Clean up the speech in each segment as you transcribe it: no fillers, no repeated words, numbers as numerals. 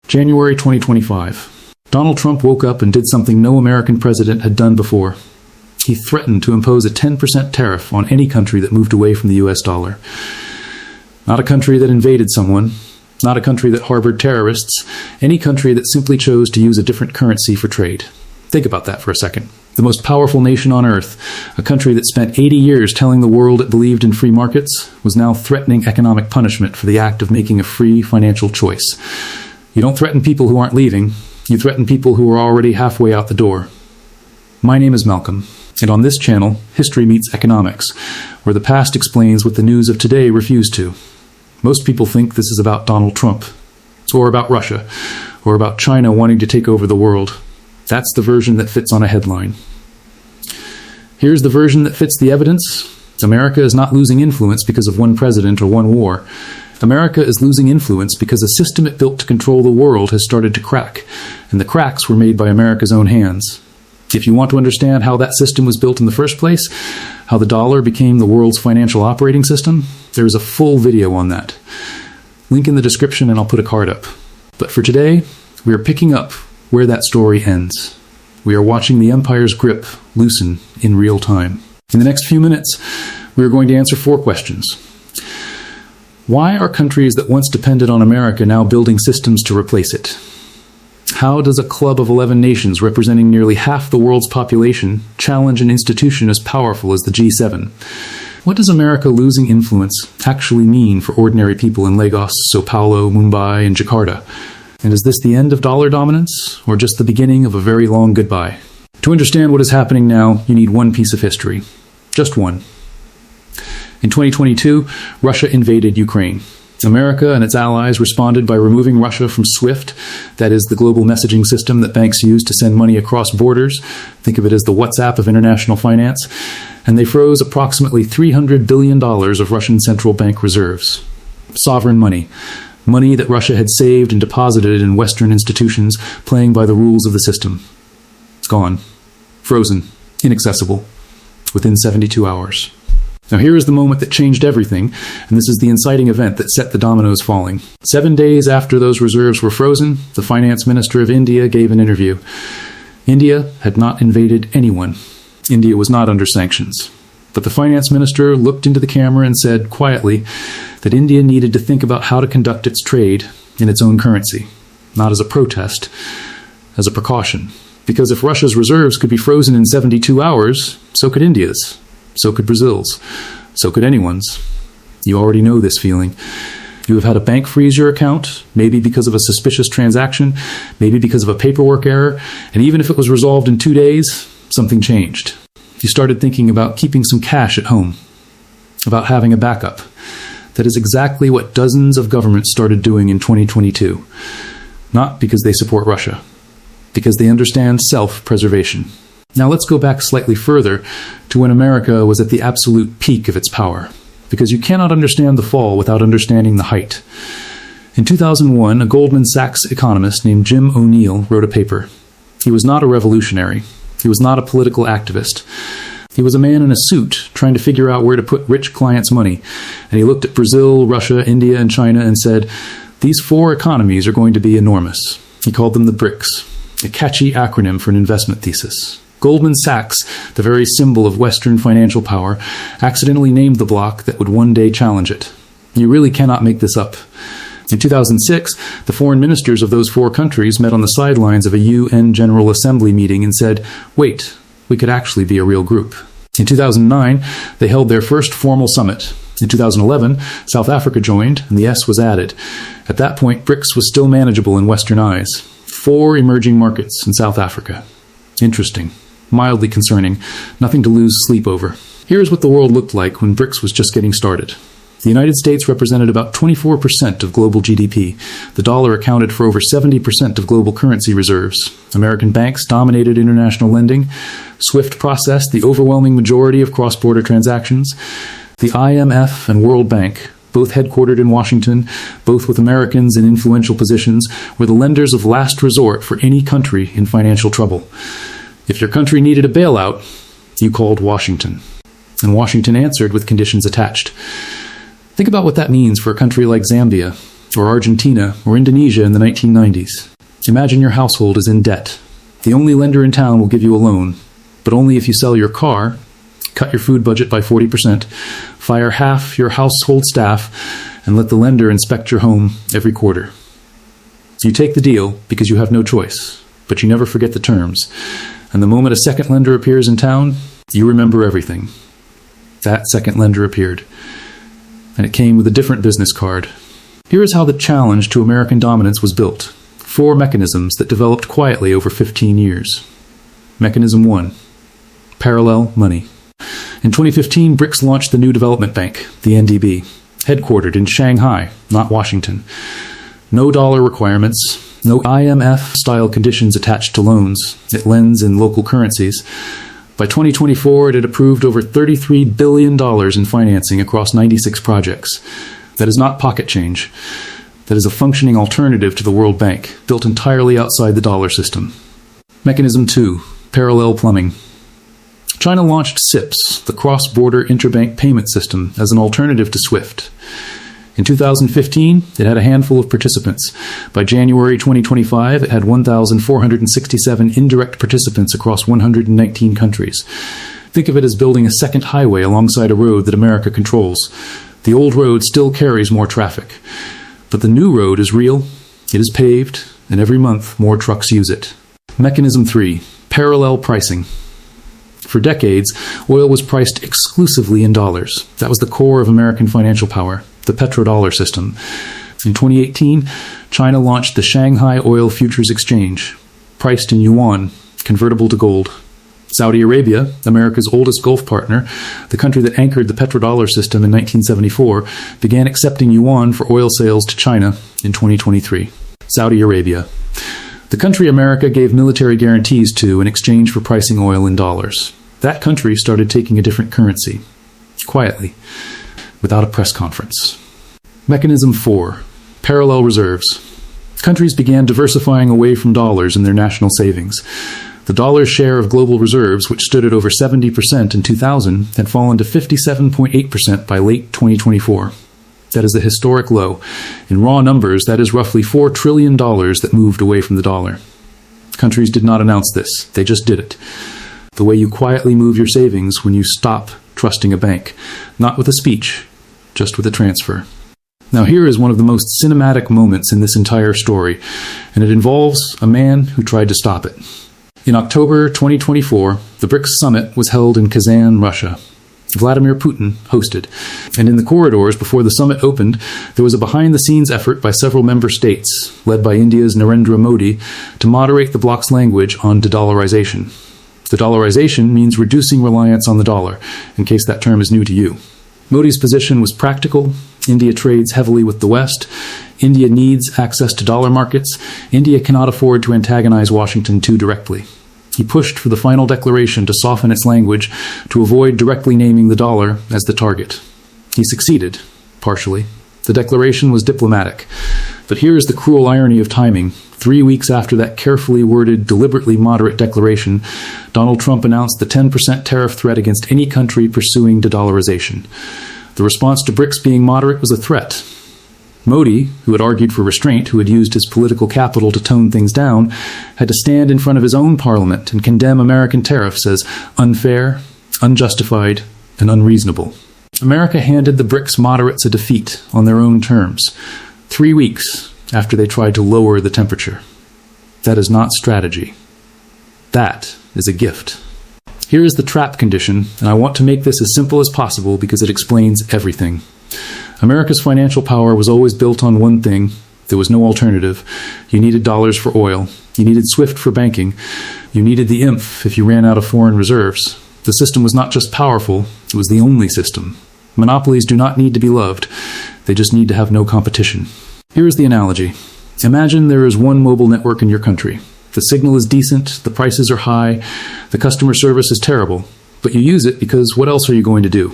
January 2025. Donald Trump woke up and did something no American president had done before. He threatened to impose a 10% tariff on any country that moved away from the US dollar. Not a country that invaded someone, not a country that harbored terrorists, any country that simply chose to use a different currency for trade. Think about that for a second. The most powerful nation on earth, a country that spent 80 years telling the world it believed in free markets, was now threatening economic punishment for the act of making a free financial choice. You don't threaten people who aren't leaving, you threaten people who are already halfway out the door. My name is Malcolm, and on this channel, history meets economics, where the past explains what the news of today refused to. Most people think this is about Donald Trump, or about Russia, or about China wanting to take over the world. That's the version that fits on a headline. Here's the version that fits the evidence. America is not losing influence because of one president or one war. America is losing influence because the system it built to control the world has started to crack, and the cracks were made by America's own hands. If you want to understand how that system was built in the first place, how the dollar became the world's financial operating system, there is a full video on that. Link in the description and I'll put a card up. But for today, we are picking up where that story ends. We are watching the empire's grip loosen in real time. In the next few minutes, we are going to answer 4 questions. Why are countries that once depended on America now building systems to replace it? How does a club of 11 nations representing nearly half the world's population challenge an institution as powerful as the G7? What does America losing influence actually mean for ordinary people in Lagos, Sao Paulo, Mumbai, and Jakarta? And is this the end of dollar dominance, or just the beginning of a very long goodbye? To understand what is happening now, you need one piece of history. Just one. In 2022, Russia invaded Ukraine. America and its allies responded by removing Russia from SWIFT, that is the global messaging system that banks use to send money across borders. Think of it as the WhatsApp of international finance. And they froze approximately $300 billion of Russian central bank reserves. Sovereign money. Money that Russia had saved and deposited in Western institutions, playing by the rules of the system. It's gone. Frozen. Inaccessible. Within 72 hours. Now here is the moment that changed everything, and this is the inciting event that set the dominoes falling. 7 days after those reserves were frozen, the finance minister of India gave an interview. India had not invaded anyone. India was not under sanctions. But the finance minister looked into the camera and said quietly that India needed to think about how to conduct its trade in its own currency, not as a protest, as a precaution. Because if Russia's reserves could be frozen in 72 hours, so could India's. So could Brazil's. So could anyone's. You already know this feeling. You have had a bank freeze your account, maybe because of a suspicious transaction, maybe because of a paperwork error, and even if it was resolved in 2 days, something changed. You started thinking about keeping some cash at home, about having a backup. That is exactly what dozens of governments started doing in 2022. Not because they support Russia, because they understand self-preservation. Now let's go back slightly further to when America was at the absolute peak of its power, because you cannot understand the fall without understanding the height. In 2001, a Goldman Sachs economist named Jim O'Neill wrote a paper. He was not a revolutionary. He was not a political activist. He was a man in a suit trying to figure out where to put rich clients' money. And he looked at Brazil, Russia, India, and China and said, these 4 economies are going to be enormous. He called them the BRICS, a catchy acronym for an investment thesis. Goldman Sachs, the very symbol of Western financial power, accidentally named the bloc that would one day challenge it. You really cannot make this up. In 2006, the foreign ministers of those 4 countries met on the sidelines of a UN General Assembly meeting and said, wait, we could actually be a real group. In 2009, they held their first formal summit. In 2011, South Africa joined, and the S was added. At that point, BRICS was still manageable in Western eyes. 4 emerging markets in South Africa. Interesting. Mildly concerning. Nothing to lose sleep over. Here's what the world looked like when BRICS was just getting started. The United States represented about 24% of global GDP. The dollar accounted for over 70% of global currency reserves. American banks dominated international lending. SWIFT processed the overwhelming majority of cross-border transactions. The IMF and World Bank, both headquartered in Washington, both with Americans in influential positions, were the lenders of last resort for any country in financial trouble. If your country needed a bailout, you called Washington. And Washington answered with conditions attached. Think about what that means for a country like Zambia, or Argentina, or Indonesia in the 1990s. Imagine your household is in debt. The only lender in town will give you a loan, but only if you sell your car, cut your food budget by 40%, fire half your household staff, and let the lender inspect your home every quarter. You take the deal because you have no choice, but you never forget the terms. And the moment a second lender appears in town, you remember everything. That second lender appeared, and it came with a different business card. Here is how the challenge to American dominance was built. 4 mechanisms that developed quietly over 15 years. Mechanism 1. Parallel money. In 2015, BRICS launched the new development bank, the NDB, headquartered in Shanghai, not Washington. No dollar requirements, no IMF-style conditions attached to loans. It lends in local currencies. By 2024, it had approved over $33 billion in financing across 96 projects. That is not pocket change. That is a functioning alternative to the World Bank, built entirely outside the dollar system. Mechanism 2. Parallel plumbing. China launched CIPS, the Cross-Border Interbank Payment System, as an alternative to SWIFT. In 2015, it had a handful of participants. By January 2025, it had 1,467 indirect participants across 119 countries. Think of it as building a second highway alongside a road that America controls. The old road still carries more traffic. But the new road is real, it is paved, and every month more trucks use it. Mechanism 3. Parallel pricing. For decades, oil was priced exclusively in dollars. That was the core of American financial power, the petrodollar system. In 2018, China launched the Shanghai Oil Futures Exchange, priced in yuan, convertible to gold. Saudi Arabia, America's oldest Gulf partner, the country that anchored the petrodollar system in 1974, began accepting yuan for oil sales to China in 2023. Saudi Arabia, the country America gave military guarantees to in exchange for pricing oil in dollars. That country started taking a different currency, quietly, without a press conference. Mechanism 4. Parallel reserves. Countries began diversifying away from dollars in their national savings. The dollar's share of global reserves, which stood at over 70% in 2000, had fallen to 57.8% by late 2024. That is a historic low. In raw numbers, that is roughly $4 trillion that moved away from the dollar. Countries did not announce this. They just did it. The way you quietly move your savings when you stop trusting a bank. Not with a speech, just with a transfer. Now here is one of the most cinematic moments in this entire story, and it involves a man who tried to stop it. In October 2024, the BRICS summit was held in Kazan, Russia. Vladimir Putin hosted, and in the corridors before the summit opened, there was a behind-the-scenes effort by several member states, led by India's Narendra Modi, to moderate the bloc's language on de-dollarization. De-dollarization means reducing reliance on the dollar, in case that term is new to you. Modi's position was practical. India trades heavily with the West. India needs access to dollar markets. India cannot afford to antagonize Washington too directly. He pushed for the final declaration to soften its language to avoid directly naming the dollar as the target. He succeeded, partially. The declaration was diplomatic. But here is the cruel irony of timing. 3 weeks after that carefully worded, deliberately moderate declaration, Donald Trump announced the 10% tariff threat against any country pursuing de-dollarization. The response to BRICS being moderate was a threat. Modi, who had argued for restraint, who had used his political capital to tone things down, had to stand in front of his own parliament and condemn American tariffs as unfair, unjustified, and unreasonable. America handed the BRICS moderates a defeat on their own terms, 3 weeks after they tried to lower the temperature. That is not strategy. That is a gift. Here is the trap condition, and I want to make this as simple as possible because it explains everything. America's financial power was always built on one thing. There was no alternative. You needed dollars for oil. You needed SWIFT for banking. You needed the IMF if you ran out of foreign reserves. The system was not just powerful, it was the only system. Monopolies do not need to be loved. They just need to have no competition. Here is the analogy. Imagine there is one mobile network in your country. The signal is decent, the prices are high, the customer service is terrible, but you use it because what else are you going to do?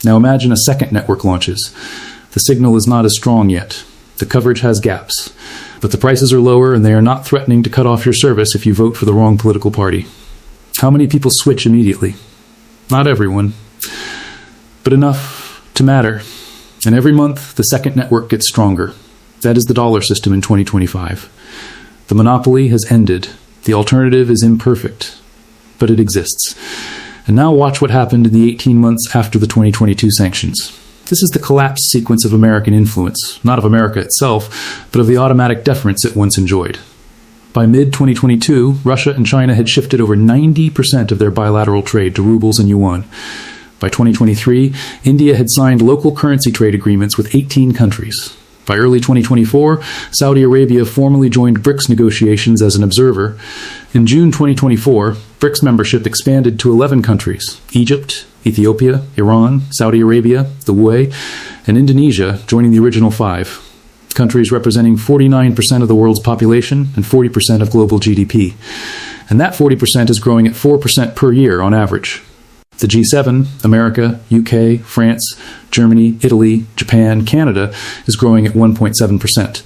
Now imagine a second network launches. The signal is not as strong yet. The coverage has gaps, but the prices are lower and they are not threatening to cut off your service if you vote for the wrong political party. How many people switch immediately? Not everyone, but enough to matter. And every month, the second network gets stronger. That is the dollar system in 2025. The monopoly has ended. The alternative is imperfect, but it exists. And now watch what happened in the 18 months after the 2022 sanctions. This is the collapse sequence of American influence, not of America itself, but of the automatic deference it once enjoyed. By mid-2022, Russia and China had shifted over 90% of their bilateral trade to rubles and yuan. By 2023, India had signed local currency trade agreements with 18 countries. By early 2024, Saudi Arabia formally joined BRICS negotiations as an observer. In June 2024, BRICS membership expanded to 11 countries: Egypt, Ethiopia, Iran, Saudi Arabia, the UAE, and Indonesia joining the original 5. Countries representing 49% of the world's population and 40% of global GDP. And that 40% is growing at 4% per year on average. The G7, America, UK, France, Germany, Italy, Japan, Canada, is growing at 1.7%.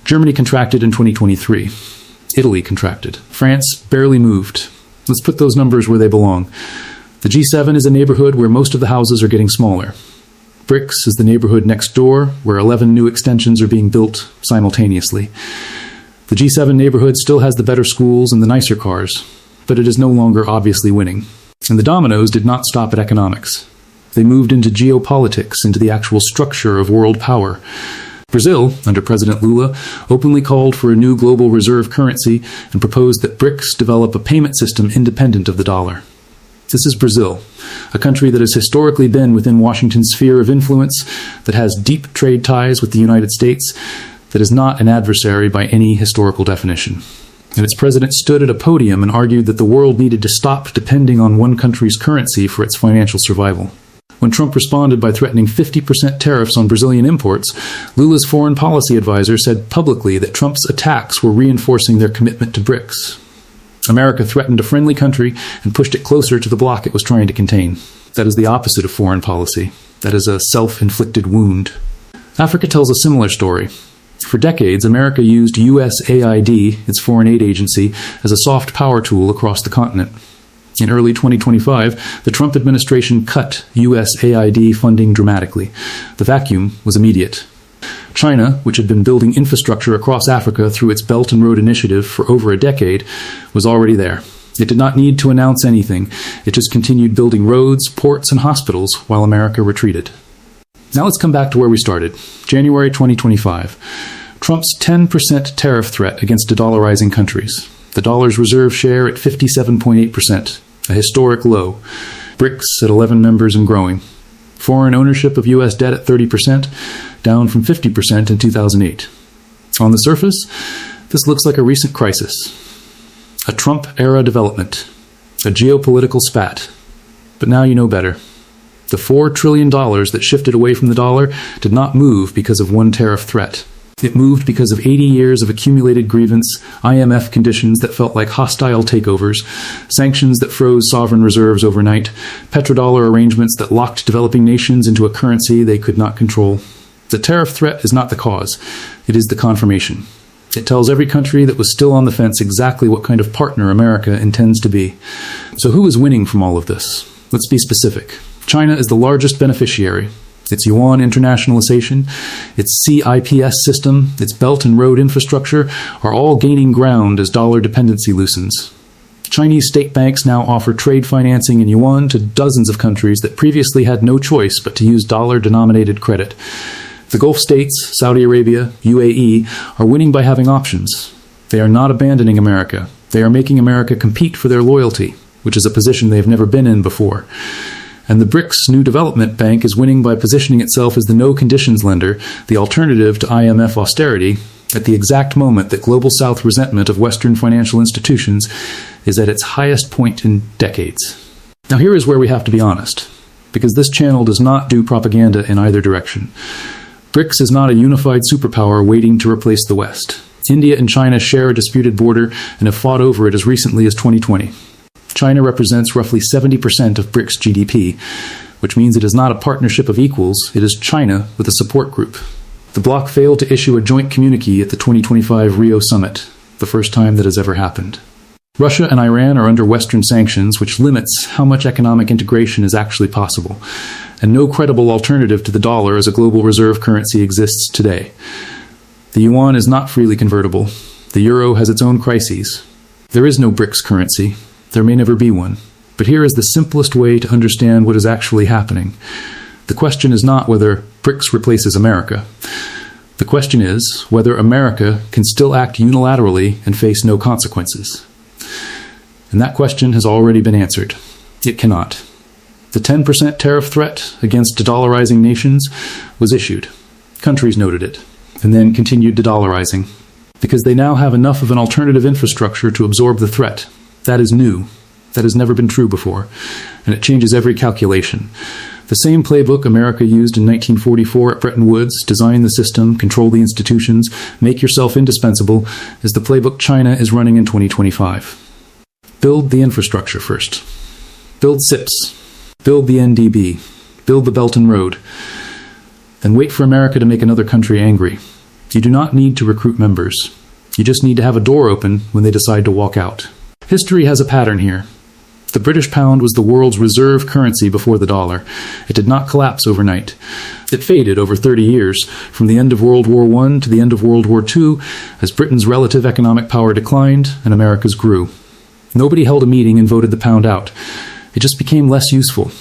Germany contracted in 2023. Italy contracted. France barely moved. Let's put those numbers where they belong. The G7 is a neighborhood where most of the houses are getting smaller. BRICS is the neighborhood next door, where 11 new extensions are being built simultaneously. The G7 neighborhood still has the better schools and the nicer cars, but it is no longer obviously winning. And the dominoes did not stop at economics. They moved into geopolitics, into the actual structure of world power. Brazil, under President Lula, openly called for a new global reserve currency and proposed that BRICS develop a payment system independent of the dollar. This is Brazil, a country that has historically been within Washington's sphere of influence, that has deep trade ties with the United States, that is not an adversary by any historical definition. And its president stood at a podium and argued that the world needed to stop depending on one country's currency for its financial survival. When Trump responded by threatening 50% tariffs on Brazilian imports, Lula's foreign policy advisor said publicly that Trump's attacks were reinforcing their commitment to BRICS. America threatened a friendly country and pushed it closer to the bloc it was trying to contain. That is the opposite of foreign policy. That is a self-inflicted wound. Africa tells a similar story. For decades, America used USAID, its foreign aid agency, as a soft power tool across the continent. In early 2025, the Trump administration cut USAID funding dramatically. The vacuum was immediate. China, which had been building infrastructure across Africa through its Belt and Road Initiative for over a decade, was already there. It did not need to announce anything. It just continued building roads, ports, and hospitals while America retreated. Now let's come back to where we started. January 2025. Trump's 10% tariff threat against de-dollarizing countries. The dollar's reserve share at 57.8%, a historic low. BRICS at 11 members and growing. Foreign ownership of U.S. debt at 30%, down from 50% in 2008. On the surface, this looks like a recent crisis. A Trump-era development. A geopolitical spat. But now you know better. The $4 trillion that shifted away from the dollar did not move because of one tariff threat. It moved because of 80 years of accumulated grievance, IMF conditions that felt like hostile takeovers, sanctions that froze sovereign reserves overnight, petrodollar arrangements that locked developing nations into a currency they could not control. The tariff threat is not the cause. It is the confirmation. It tells every country that was still on the fence exactly what kind of partner America intends to be. So who is winning from all of this? Let's be specific. China is the largest beneficiary. Its yuan internationalization, its CIPS system, its Belt and Road infrastructure are all gaining ground as dollar dependency loosens. Chinese state banks now offer trade financing in yuan to dozens of countries that previously had no choice but to use dollar-denominated credit. The Gulf states, Saudi Arabia, UAE, are winning by having options. They are not abandoning America. They are making America compete for their loyalty, which is a position they have never been in before. And the BRICS New Development Bank is winning by positioning itself as the no-conditions lender, the alternative to IMF austerity, at the exact moment that Global South resentment of Western financial institutions is at its highest point in decades. Now here is where we have to be honest, because this channel does not do propaganda in either direction. BRICS is not a unified superpower waiting to replace the West. India and China share a disputed border and have fought over it as recently as 2020. China represents roughly 70% of BRICS GDP, which means it is not a partnership of equals, it is China with a support group. The bloc failed to issue a joint communique at the 2025 Rio summit, the first time that has ever happened. Russia and Iran are under Western sanctions, which limits how much economic integration is actually possible, and no credible alternative to the dollar as a global reserve currency exists today. The yuan is not freely convertible. The euro has its own crises. There is no BRICS currency. There may never be one. But here is the simplest way to understand what is actually happening. The question is not whether BRICS replaces America. The question is whether America can still act unilaterally and face no consequences. And that question has already been answered. It cannot. The 10% tariff threat against de-dollarizing nations was issued. Countries noted it, and then continued de-dollarizing, because they now have enough of an alternative infrastructure to absorb the threat. That is new. That has never been true before, and it changes every calculation. The same playbook America used in 1944 at Bretton Woods, design the system, control the institutions, make yourself indispensable, is the playbook China is running in 2025. Build the infrastructure first. Build SIPs. Build the NDB. Build the Belt and Road. Then wait for America to make another country angry. You do not need to recruit members. You just need to have a door open when they decide to walk out. History has a pattern here. The British pound was the world's reserve currency before the dollar. It did not collapse overnight. It faded over 30 years, from the end of World War I to the end of World War II, as Britain's relative economic power declined and America's grew. Nobody held a meeting and voted the pound out. It just became less useful,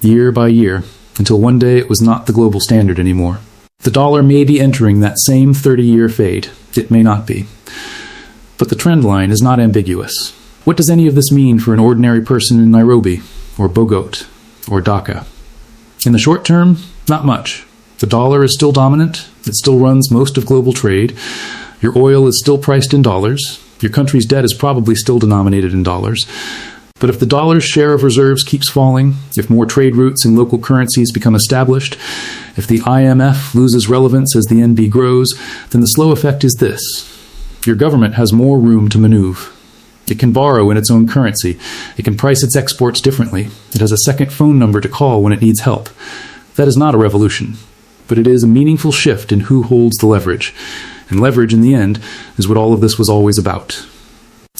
year by year, until one day it was not the global standard anymore. The dollar may be entering that same 30-year fade. It may not be. But the trend line is not ambiguous. What does any of this mean for an ordinary person in Nairobi, or Bogota, or Dhaka? In the short term, not much. The dollar is still dominant. It still runs most of global trade. Your oil is still priced in dollars. Your country's debt is probably still denominated in dollars. But if the dollar's share of reserves keeps falling, if more trade routes in local currencies become established, if the IMF loses relevance as the NB grows, then the slow effect is this. Your government has more room to maneuver. It can borrow in its own currency. It can price its exports differently. It has a second phone number to call when it needs help. That is not a revolution, but it is a meaningful shift in who holds the leverage. And leverage, in the end, is what all of this was always about.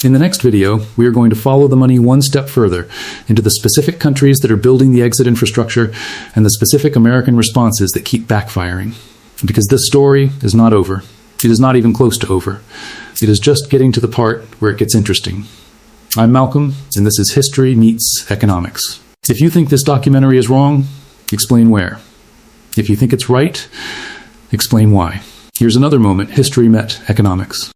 In the next video, we are going to follow the money one step further into the specific countries that are building the exit infrastructure and the specific American responses that keep backfiring. Because this story is not over. It is not even close to over. It is just getting to the part where it gets interesting. I'm Malcolm, and this is History Meets Economics. If you think this documentary is wrong, explain where. If you think it's right, explain why. Here's another moment history met economics.